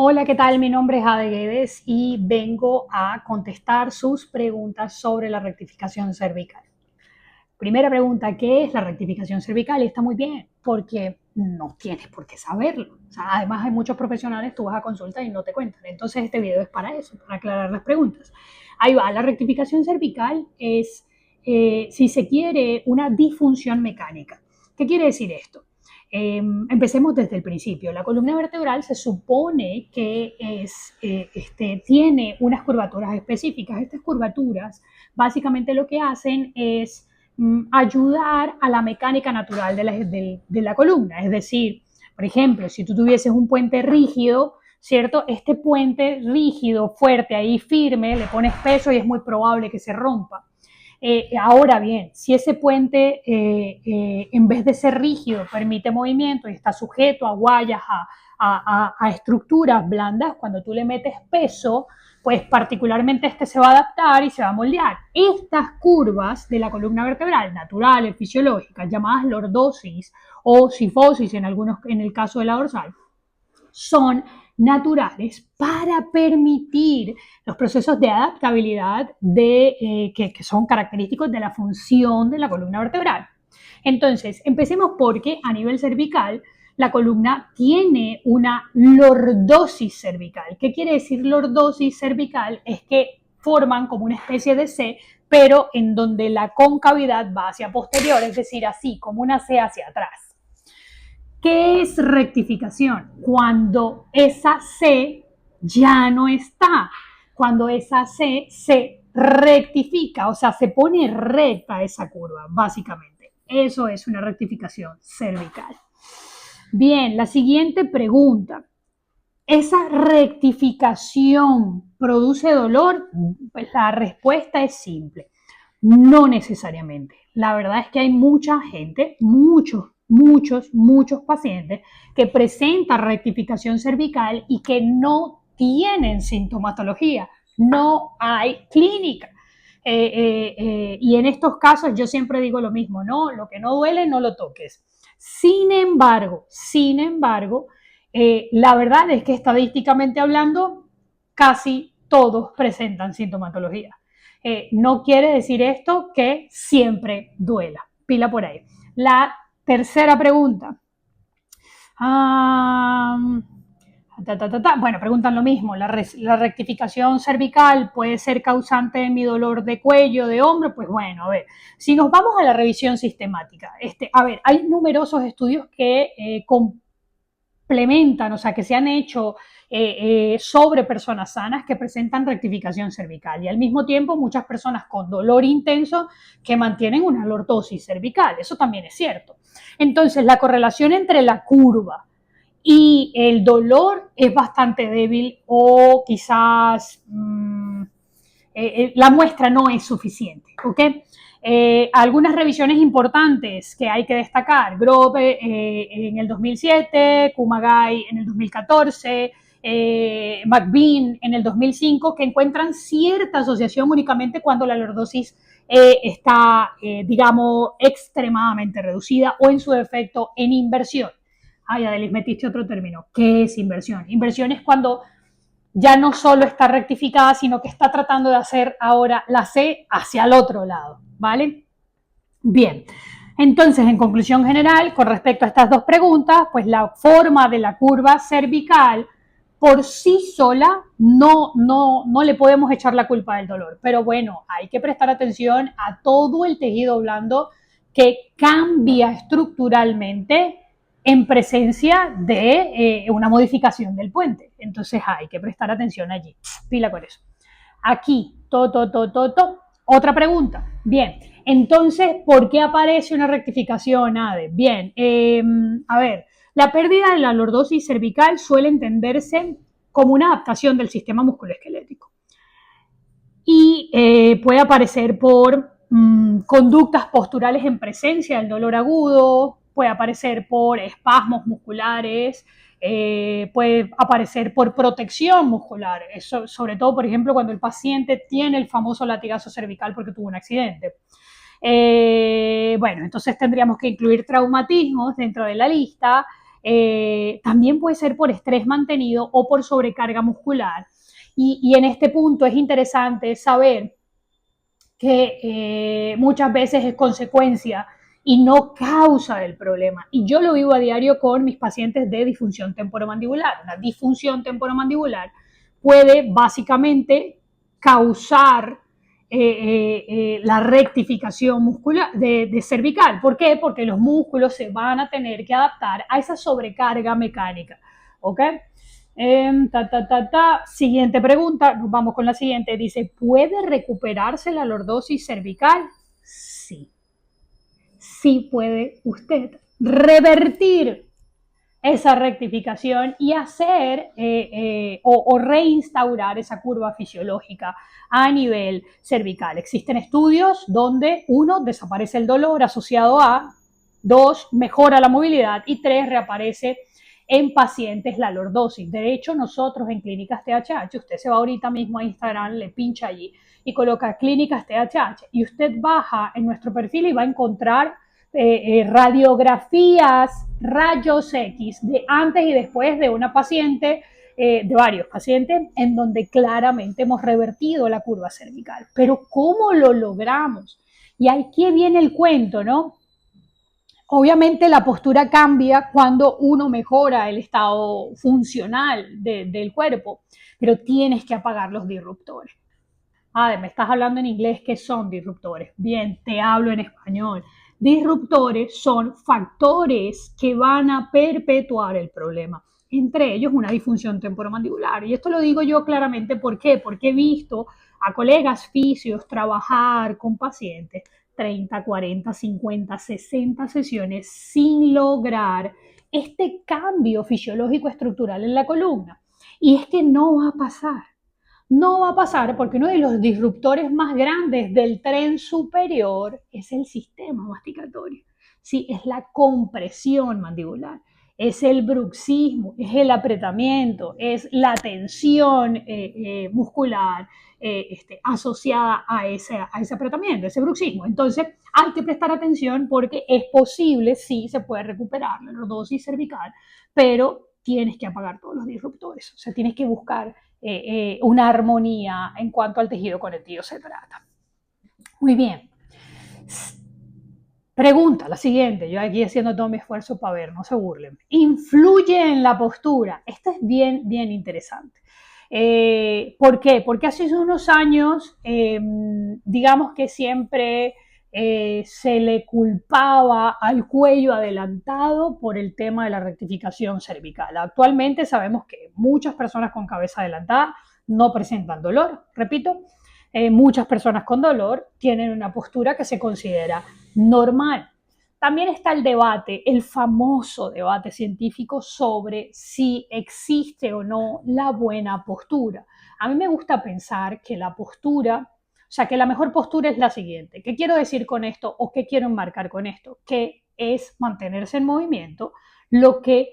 Hola, ¿qué tal? Mi nombre es Ade Guedes y vengo a contestar sus preguntas sobre la rectificación cervical. Primera pregunta, ¿qué es la rectificación cervical? Y está muy bien, porque no tienes por qué saberlo. O sea, además hay muchos profesionales, tú vas a consulta y no te cuentan. Entonces este video es para eso, para aclarar las preguntas. Ahí va, la rectificación cervical es, si se quiere, una disfunción mecánica. ¿Qué quiere decir esto? Empecemos desde el principio. La columna vertebral se supone que tiene unas curvaturas específicas. Estas curvaturas básicamente lo que hacen es ayudar a la mecánica natural de la columna. Es decir, por ejemplo, si tú tuvieses un puente rígido, ¿cierto? Este puente rígido, fuerte, ahí firme, le pones peso y es muy probable que se rompa. Ahora bien, si ese puente, en vez de ser rígido, permite movimiento y está sujeto a guayas, a estructuras blandas, cuando tú le metes peso, pues particularmente este se va a adaptar y se va a moldear. Estas curvas de la columna vertebral, naturales, fisiológicas, llamadas lordosis o sifosis en el caso de la dorsal, son naturales para permitir los procesos de adaptabilidad que son característicos de la función de la columna vertebral. Entonces, empecemos porque a nivel cervical la columna tiene una lordosis cervical. ¿Qué quiere decir lordosis cervical? Es que forman como una especie de C, pero en donde la concavidad va hacia posterior, es decir, así como una C hacia atrás. ¿Qué es rectificación? Cuando esa C ya no está, cuando esa C se rectifica, o sea, se pone recta esa curva, básicamente. Eso es una rectificación cervical. Bien, la siguiente pregunta. ¿Esa rectificación produce dolor? Pues la respuesta es simple. No necesariamente. La verdad es que hay mucha gente, muchos pacientes que presentan rectificación cervical y que no tienen sintomatología, no hay clínica. Y en estos casos yo siempre digo lo mismo, no, lo que no duele no lo toques. Sin embargo, la verdad es que estadísticamente hablando, casi todos presentan sintomatología. No quiere decir esto que siempre duela. Pila por ahí. La tercera pregunta. Bueno, preguntan lo mismo. La rectificación cervical puede ser causante de mi dolor de cuello, de hombro. Pues bueno, a ver, si nos vamos a la revisión sistemática, hay numerosos estudios que complementan, o sea, que se han hecho sobre personas sanas que presentan rectificación cervical y al mismo tiempo muchas personas con dolor intenso que mantienen una lordosis cervical. Eso también es cierto. Entonces, la correlación entre la curva y el dolor es bastante débil o quizás la muestra no es suficiente, ¿ok? Algunas revisiones importantes que hay que destacar, Grove en el 2007, Kumagai en el 2014, McBean en el 2005, que encuentran cierta asociación únicamente cuando la lordosis está, digamos, extremadamente reducida o en su defecto en inversión. Ay, Adelis, metiste otro término. ¿Qué es inversión? Inversión es cuando ya no solo está rectificada, sino que está tratando de hacer ahora la C hacia el otro lado, ¿vale? Bien, entonces, en conclusión general, con respecto a estas dos preguntas, pues la forma de la curva cervical por sí sola no le podemos echar la culpa del dolor, pero bueno, hay que prestar atención a todo el tejido blando que cambia estructuralmente en presencia de una modificación del puente. Entonces hay que prestar atención allí. Pila con eso. Aquí, otra pregunta. Bien, entonces, ¿por qué aparece una rectificación, Ade? Bien, a ver, la pérdida de la lordosis cervical suele entenderse como una adaptación del sistema musculoesquelético y puede aparecer por conductas posturales en presencia del dolor agudo, puede aparecer por espasmos musculares, puede aparecer por protección muscular, sobre todo, por ejemplo, cuando el paciente tiene el famoso latigazo cervical porque tuvo un accidente. Bueno, entonces tendríamos que incluir traumatismos dentro de la lista. También puede ser por estrés mantenido o por sobrecarga muscular. Y en este punto es interesante saber que muchas veces es consecuencia y no causa del problema. Y yo lo vivo a diario con mis pacientes de disfunción temporomandibular. Una disfunción temporomandibular puede básicamente causar la rectificación muscular de cervical. ¿Por qué? Porque los músculos se van a tener que adaptar a esa sobrecarga mecánica. ¿Ok? Siguiente pregunta, nos vamos con la siguiente. Dice, ¿puede recuperarse la lordosis cervical? Sí, sí puede usted revertir esa rectificación y hacer o reinstaurar esa curva fisiológica a nivel cervical. Existen estudios donde, uno, desaparece el dolor asociado a, dos, mejora la movilidad y tres, reaparece en pacientes la lordosis. De hecho, nosotros en Clínicas THH, usted se va ahorita mismo a Instagram, le pincha allí y coloca Clínicas THH y usted baja en nuestro perfil y va a encontrar radiografías, rayos X de antes y después de una paciente, de varios pacientes, en donde claramente hemos revertido la curva cervical. Pero ¿cómo lo logramos? Y aquí viene el cuento, ¿no? Obviamente la postura cambia cuando uno mejora el estado funcional del cuerpo, pero tienes que apagar los disruptores. Me estás hablando en inglés, ¿qué son disruptores? Bien, te hablo en español. Disruptores son factores que van a perpetuar el problema, entre ellos una disfunción temporomandibular. Y esto lo digo yo claramente, ¿por qué? Porque he visto a colegas fisios trabajar con pacientes 30, 40, 50, 60 sesiones sin lograr este cambio fisiológico estructural en la columna. Y es que no va a pasar. No va a pasar porque uno de los disruptores más grandes del tren superior es el sistema masticatorio. Sí, es la compresión mandibular, es el bruxismo, es el apretamiento, es la tensión muscular asociada a ese apretamiento, ese bruxismo. Entonces hay que prestar atención porque es posible, sí, se puede recuperar la lordosis cervical, pero tienes que apagar todos los disruptores, o sea, tienes que buscar una armonía en cuanto al tejido conectivo se trata. Muy bien. Pregunta, la siguiente, yo aquí haciendo todo mi esfuerzo para ver, no se burlen. ¿Influye en la postura? Esta es bien, bien interesante. ¿Por qué? Porque hace unos años, digamos que siempre se le culpaba al cuello adelantado por el tema de la rectificación cervical. Actualmente sabemos que muchas personas con cabeza adelantada no presentan dolor, repito, muchas personas con dolor tienen una postura que se considera normal. También está el debate, el famoso debate científico sobre si existe o no la buena postura. A mí me gusta pensar que la postura, o sea, que la mejor postura es la siguiente. ¿Qué quiero decir con esto o qué quiero enmarcar con esto? Que es mantenerse en movimiento, lo que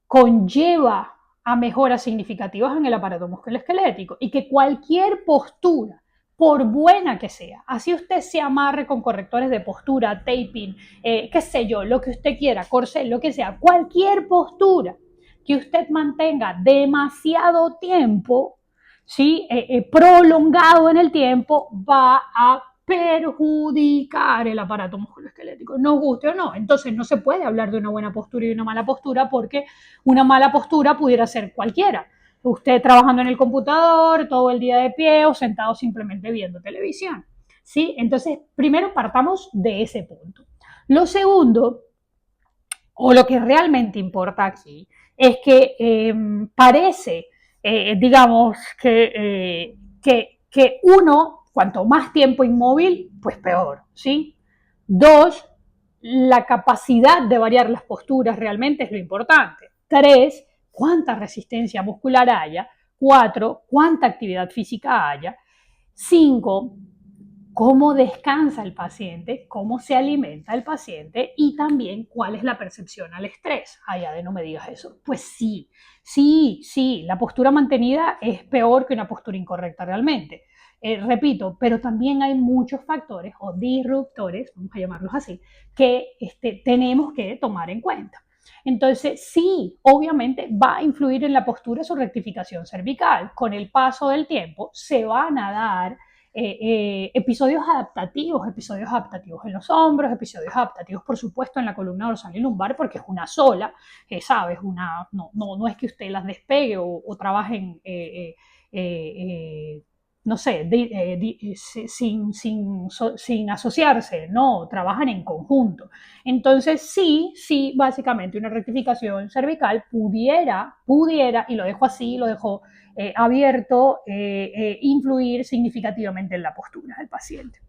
conlleva a mejoras significativas en el aparato musculoesquelético y que cualquier postura, por buena que sea, así usted se amarre con correctores de postura, taping, qué sé yo, lo que usted quiera, corset, lo que sea, cualquier postura que usted mantenga demasiado tiempo, ¿sí? Prolongado en el tiempo, va a perjudicar el aparato musculoesquelético, nos guste o no. Entonces no se puede hablar de una buena postura y una mala postura porque una mala postura pudiera ser cualquiera. Usted trabajando en el computador, todo el día de pie o sentado simplemente viendo televisión. ¿Sí? Entonces, primero partamos de ese punto. Lo segundo, o lo que realmente importa aquí, es que parece, digamos, que uno, cuanto más tiempo inmóvil, pues peor, ¿sí? Dos, la capacidad de variar las posturas realmente es lo importante. Tres, cuánta resistencia muscular haya. Cuatro, cuánta actividad física haya. Cinco, cómo descansa el paciente, cómo se alimenta el paciente y también cuál es la percepción al estrés. Allá de no me digas eso. Pues sí, la postura mantenida es peor que una postura incorrecta realmente. Repito, pero también hay muchos factores o disruptores, vamos a llamarlos así, que tenemos que tomar en cuenta. Entonces, sí, obviamente va a influir en la postura su rectificación cervical. Con el paso del tiempo se van a dar episodios adaptativos en los hombros, episodios adaptativos, por supuesto, en la columna dorsal y lumbar, porque es una sola, ¿sabes? No es que usted las despegue o trabajen no sé, sin asociarse, no, trabajan en conjunto. Entonces, sí, básicamente una rectificación cervical pudiera, y lo dejo así, lo dejo abierto, influir significativamente en la postura del paciente.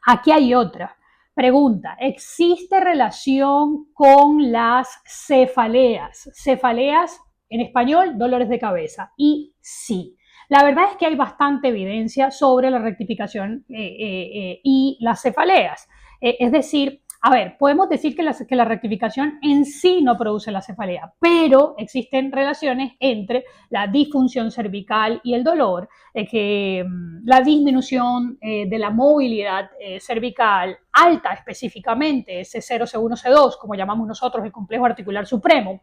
Aquí hay otra pregunta. ¿Existe relación con las cefaleas? Cefaleas, en español, dolores de cabeza. Y sí. La verdad es que hay bastante evidencia sobre la rectificación y las cefaleas. Es decir, a ver, podemos decir que la rectificación en sí no produce la cefalea, pero existen relaciones entre la disfunción cervical y el dolor, que la disminución de la movilidad cervical alta específicamente, C0, C1, C2, como llamamos nosotros el complejo articular supremo,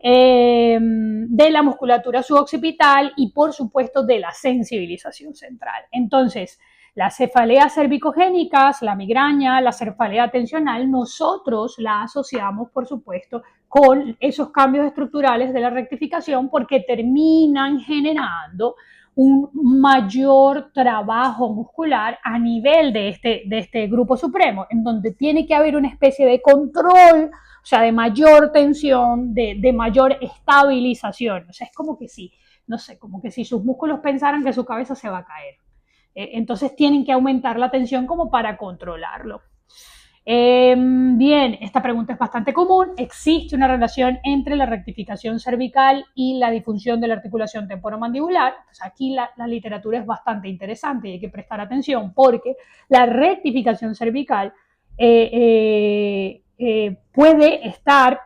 de la musculatura suboccipital y por supuesto de la sensibilización central. Entonces, las cefaleas cervicogénicas, la migraña, la cefalea tensional, nosotros la asociamos, por supuesto, con esos cambios estructurales de la rectificación porque terminan generando un mayor trabajo muscular a nivel de este grupo supremo, en donde tiene que haber una especie de control, o sea, de mayor tensión, de mayor estabilización. O sea, es como que si, no sé, como que si sus músculos pensaran que su cabeza se va a caer. Entonces tienen que aumentar la tensión como para controlarlo. Bien, esta pregunta es bastante común. ¿Existe una relación entre la rectificación cervical y la disfunción de la articulación temporomandibular? Pues aquí la literatura es bastante interesante y hay que prestar atención porque la rectificación cervical puede estar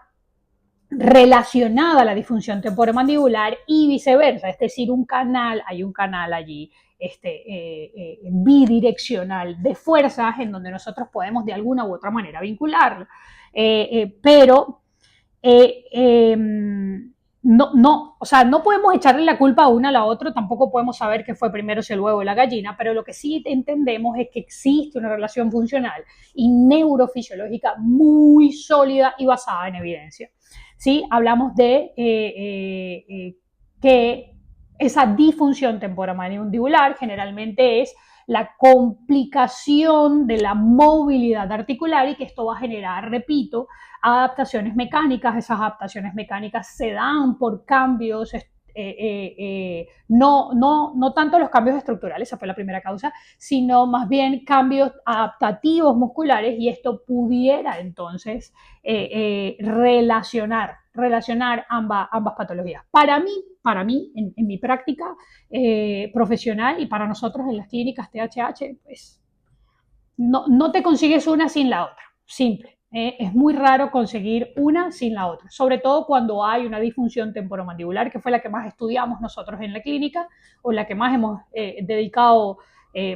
relacionada a la disfunción temporomandibular y viceversa, es decir, hay un canal allí bidireccional de fuerzas en donde nosotros podemos de alguna u otra manera vincularlo. Pero o sea, no podemos echarle la culpa a una a la otra, tampoco podemos saber qué fue primero si el huevo o la gallina, pero lo que sí entendemos es que existe una relación funcional y neurofisiológica muy sólida y basada en evidencia. ¿Sí? Hablamos de que esa disfunción temporomandibular generalmente es la complicación de la movilidad articular y que esto va a generar, repito, adaptaciones mecánicas. Esas adaptaciones mecánicas se dan por cambios, no tanto los cambios estructurales, esa fue la primera causa, sino más bien cambios adaptativos musculares y esto pudiera entonces relacionar ambas patologías. Para mí en mi práctica profesional y para nosotros en las clínicas THH, pues no te consigues una sin la otra, simple. Es muy raro conseguir una sin la otra, sobre todo cuando hay una disfunción temporomandibular, que fue la que más estudiamos nosotros en la clínica, o la que más hemos dedicado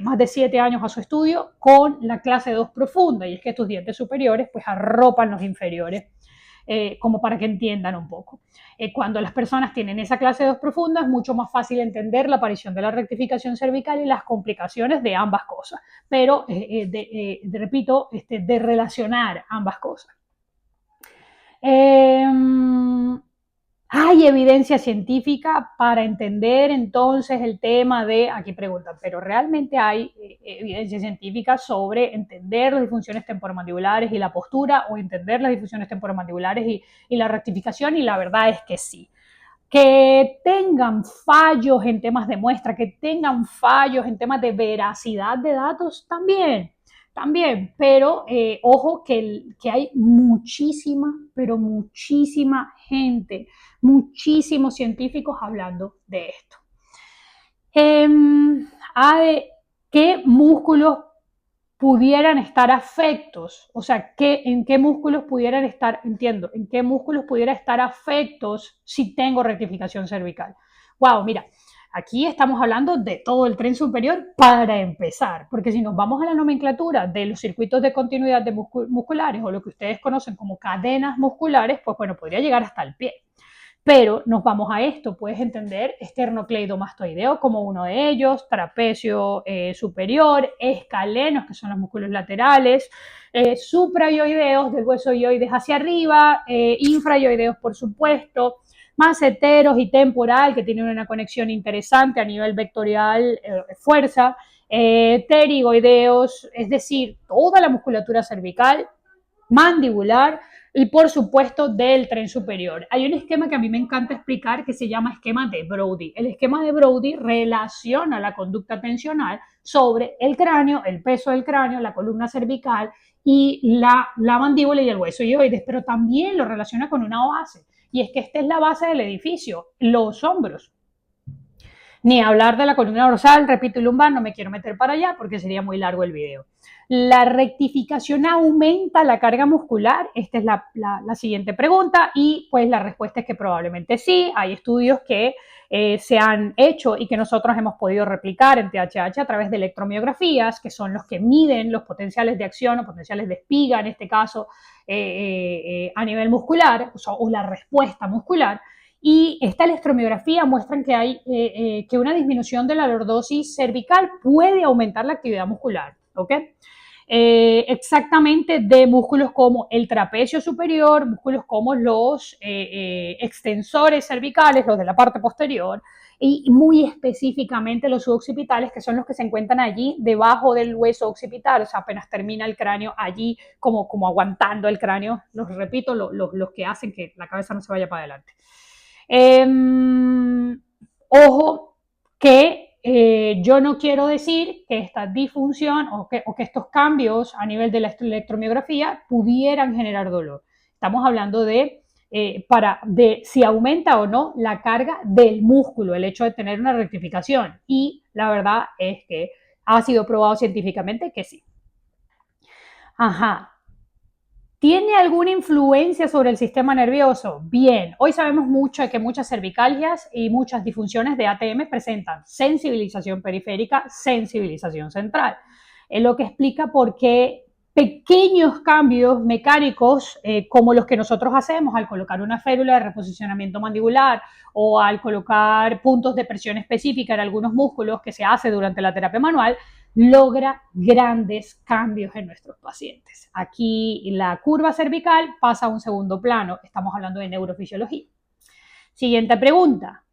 más de 7 años a su estudio, con la clase 2 profunda, y es que estos dientes superiores pues arropan los inferiores, como para que entiendan un poco. Cuando las personas tienen esa clase 2 profunda es mucho más fácil entender la aparición de la rectificación cervical y las complicaciones de ambas cosas, pero repito, de relacionar ambas cosas. Hay evidencia científica para entender entonces el tema de, aquí preguntan, pero realmente hay evidencia científica sobre entender las disfunciones temporomandibulares y la postura o entender las disfunciones temporomandibulares y la rectificación, y la verdad es que sí. Que tengan fallos en temas de muestra, que tengan fallos en temas de veracidad de datos, también, pero ojo que hay muchísima, pero muchísima gente, muchísimos científicos hablando de esto. ¿Qué músculos pudieran estar afectos? O sea, ¿en qué músculos pudieran estar, en qué músculos pudiera estar afectos si tengo rectificación cervical? Wow, mira, Aquí estamos hablando de todo el tren superior para empezar, porque si nos vamos a la nomenclatura de los circuitos de continuidad de musculares o lo que ustedes conocen como cadenas musculares, pues bueno, podría llegar hasta el pie. Pero nos vamos a esto, puedes entender esternocleidomastoideo como uno de ellos, trapecio superior, escalenos, que son los músculos laterales, suprayoideos del hueso ioides hacia arriba, infrayoideos por supuesto, maceteros y temporal, que tienen una conexión interesante a nivel vectorial, fuerza, pterigoideos, es decir, toda la musculatura cervical, mandibular y por supuesto del tren superior. Hay un esquema que a mí me encanta explicar que se llama esquema de Brody. El esquema de Brody relaciona la conducta tensional sobre el cráneo, el peso del cráneo, la columna cervical y la mandíbula y el hueso ioides, pero también lo relaciona con una base. Y es que esta es la base del edificio, los hombros. Ni hablar de la columna dorsal, repito, y lumbar, no me quiero meter para allá porque sería muy largo el video. ¿La rectificación aumenta la carga muscular? Esta es la siguiente pregunta y pues la respuesta es que probablemente sí. Hay estudios que se han hecho y que nosotros hemos podido replicar en THH a través de electromiografías, que son los que miden los potenciales de acción o potenciales de espiga, en este caso, a nivel muscular, o la respuesta muscular. Y esta electromiografía muestra que hay que una disminución de la lordosis cervical puede aumentar la actividad muscular, ¿ok? Exactamente de músculos como el trapecio superior, músculos como los extensores cervicales, los de la parte posterior, y muy específicamente los suboccipitales, que son los que se encuentran allí debajo del hueso occipital, o sea, apenas termina el cráneo allí como aguantando el cráneo, los repito, los que hacen que la cabeza no se vaya para adelante. Ojo que yo no quiero decir que esta disfunción o que estos cambios a nivel de la electromiografía pudieran generar dolor. Estamos hablando de si aumenta o no la carga del músculo, el hecho de tener una rectificación. Y la verdad es que ha sido probado científicamente que sí. Ajá. ¿Tiene alguna influencia sobre el sistema nervioso? Bien, hoy sabemos mucho de que muchas cervicalgias y muchas disfunciones de ATM presentan sensibilización periférica, sensibilización central. Es lo que explica por qué pequeños cambios mecánicos como los que nosotros hacemos al colocar una férula de reposicionamiento mandibular o al colocar puntos de presión específica en algunos músculos que se hace durante la terapia manual, logra grandes cambios en nuestros pacientes. Aquí la curva cervical pasa a un segundo plano, estamos hablando de neurofisiología. Siguiente pregunta,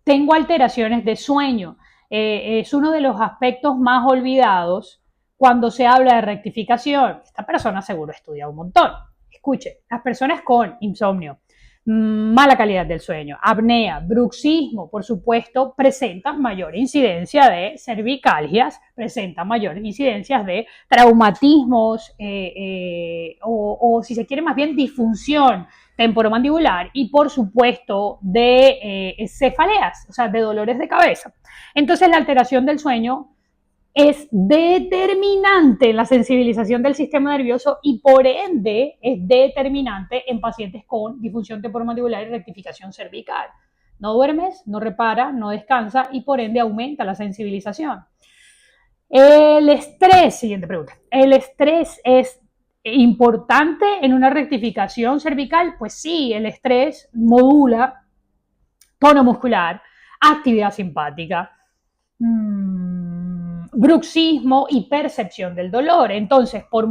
tengo alteraciones de sueño, es uno de los aspectos más olvidados cuando se habla de rectificación. Esta persona seguro estudia un montón. Escuche, las personas con insomnio, mala calidad del sueño, apnea, bruxismo, por supuesto, presentan mayor incidencia de cervicalgias, presentan mayor incidencias de traumatismos o si se quiere más bien disfunción temporomandibular y por supuesto de cefaleas, o sea, de dolores de cabeza. Entonces la alteración del sueño es determinante en la sensibilización del sistema nervioso y por ende es determinante en pacientes con disfunción temporomandibular y rectificación cervical. No duermes, no repara, no descansa y por ende aumenta la sensibilización. El estrés, siguiente pregunta. ¿El estrés es importante en una rectificación cervical? Pues sí, el estrés modula tono muscular, actividad simpática, bruxismo y percepción del dolor. Entonces, por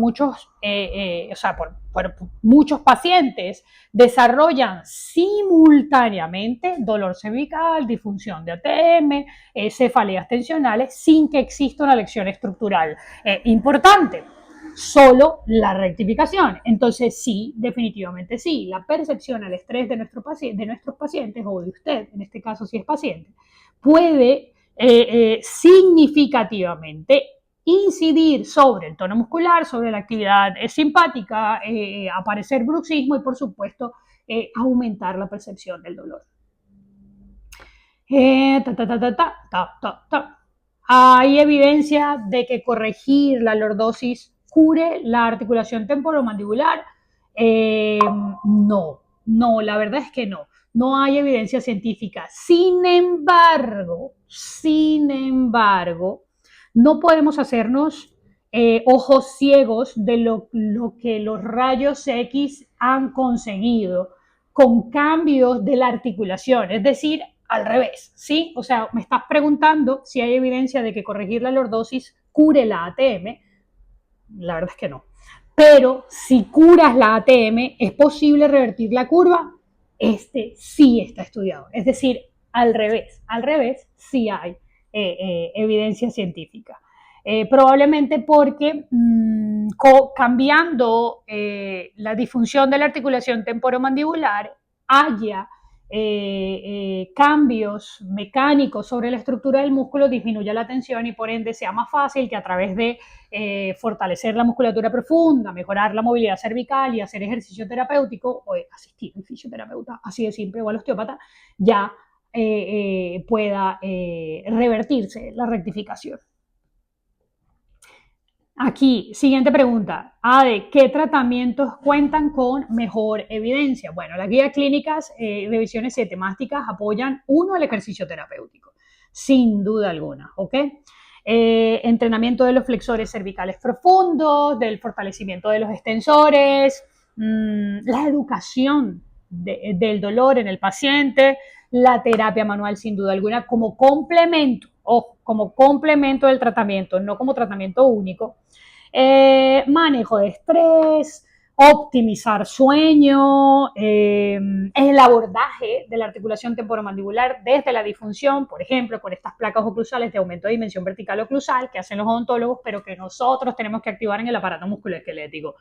muchos pacientes desarrollan simultáneamente dolor cervical, disfunción de ATM, cefaleas tensionales, sin que exista una lección estructural importante. Solo la rectificación. Entonces, sí, definitivamente sí. La percepción al estrés de nuestros pacientes, o de usted, en este caso si es paciente, puede significativamente incidir sobre el tono muscular, sobre la actividad simpática, aparecer bruxismo y por supuesto aumentar la percepción del dolor. Hay evidencia de que corregir la lordosis cure la articulación temporomandibular. No, la verdad es que no. no hay evidencia científica. Sin embargo, no podemos hacernos ojos ciegos de lo que los rayos X han conseguido con cambios de la articulación, es decir, al revés, ¿sí? O sea, me estás preguntando si hay evidencia de que corregir la lordosis cure la ATM. La verdad es que no. Pero si curas la ATM, ¿es posible revertir la curva? Este sí está estudiado. Es decir, al revés, sí hay evidencia científica. Probablemente porque cambiando la disfunción de la articulación temporomandibular haya cambios mecánicos sobre la estructura del músculo, disminuya la tensión y por ende sea más fácil que a través de fortalecer la musculatura profunda, mejorar la movilidad cervical y hacer ejercicio terapéutico o asistir al fisioterapeuta, así de simple, o al osteópata, ya pueda revertirse la rectificación. Aquí, siguiente pregunta. Ade, ¿qué tratamientos cuentan con mejor evidencia? Bueno, las guías clínicas, revisiones sistemáticas apoyan, uno, el ejercicio terapéutico, sin duda alguna, ¿ok? Entrenamiento de los flexores cervicales profundos, del fortalecimiento de los extensores, la educación del dolor en el paciente, la terapia manual sin duda alguna como complemento, o como complemento del tratamiento, no como tratamiento único. Manejo de estrés, optimizar sueño, el abordaje de la articulación temporomandibular desde la disfunción, por ejemplo, con estas placas oclusales de aumento de dimensión vertical oclusal que hacen los odontólogos, pero que nosotros tenemos que activar en el aparato musculoesquelético.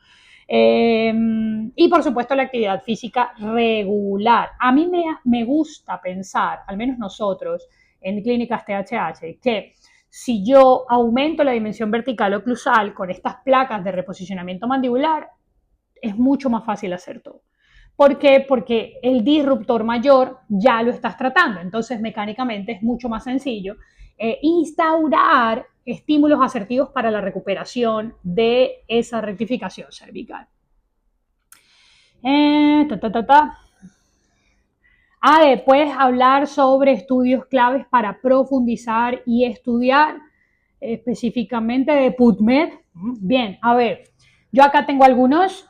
Y por supuesto la actividad física regular. A mí me gusta pensar, al menos nosotros en clínicas THH, que si yo aumento la dimensión vertical oclusal con estas placas de reposicionamiento mandibular, es mucho más fácil hacer todo. ¿Por qué? Porque el disruptor mayor ya lo estás tratando, entonces mecánicamente es mucho más sencillo instaurar estímulos asertivos para la recuperación de esa rectificación cervical. ¿Puedes hablar sobre estudios claves para profundizar y estudiar específicamente de PubMed? Bien, a ver, yo acá tengo algunos,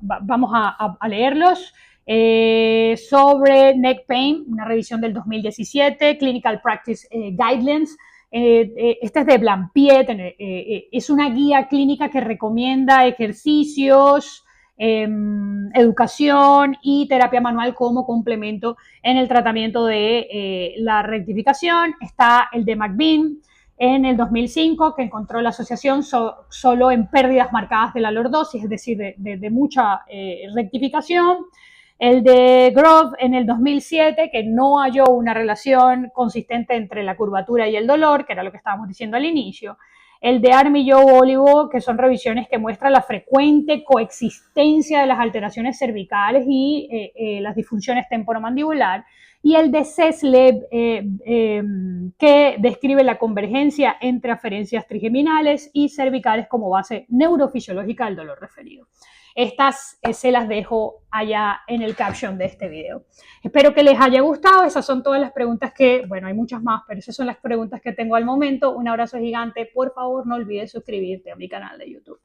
vamos a leerlos. Sobre neck pain, una revisión del 2017, Clinical Practice Guidelines. Este es de Blampied, es una guía clínica que recomienda ejercicios, educación y terapia manual como complemento en el tratamiento de la rectificación. Está el de McBean en el 2005, que encontró la asociación solo en pérdidas marcadas de la lordosis, es decir, de mucha rectificación. El de Grove en el 2007, que no halló una relación consistente entre la curvatura y el dolor, que era lo que estábamos diciendo al inicio. El de Armillo-Olivo, que son revisiones que muestran la frecuente coexistencia de las alteraciones cervicales y las disfunciones temporomandibular. Y el de Ceslev, que describe la convergencia entre aferencias trigeminales y cervicales como base neurofisiológica del dolor referido. Estas se las dejo allá en el caption de este video. Espero que les haya gustado. Esas son todas las preguntas que, bueno, hay muchas más, pero esas son las preguntas que tengo al momento. Un abrazo gigante. Por favor, no olvides suscribirte a mi canal de YouTube.